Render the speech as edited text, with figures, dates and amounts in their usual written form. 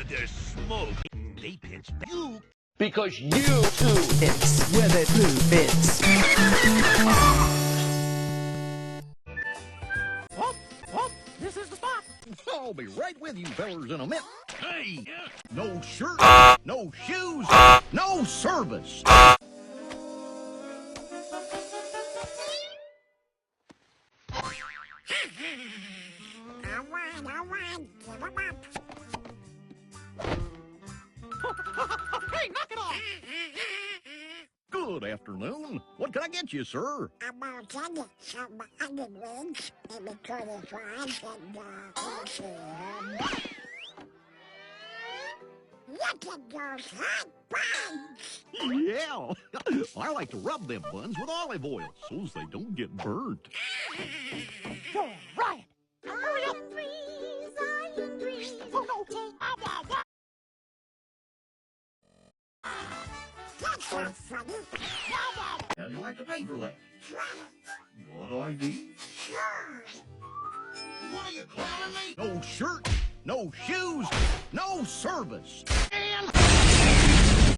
There's smoke. They pitch you. Because you too. It's where the poo fits. Oh, this is the spot. I'll be right with you fellers in a minute. Hey! No shirt, no shoes, no service. All right, give 'em up. Hey, knock it off. Good afternoon. What can I get you, sir? I'm gonna get you some onion rings, maybe 25, and, let's see, look at those hot buns! Yeah. I like to rub them buns with olive oil so's they don't get burnt. You're right. Hurry up! Onion rings! Oh, no. That's not funny. How do you like to pay for that? What ID? Sure. What are you calling me? No shirt, no shoes, no service.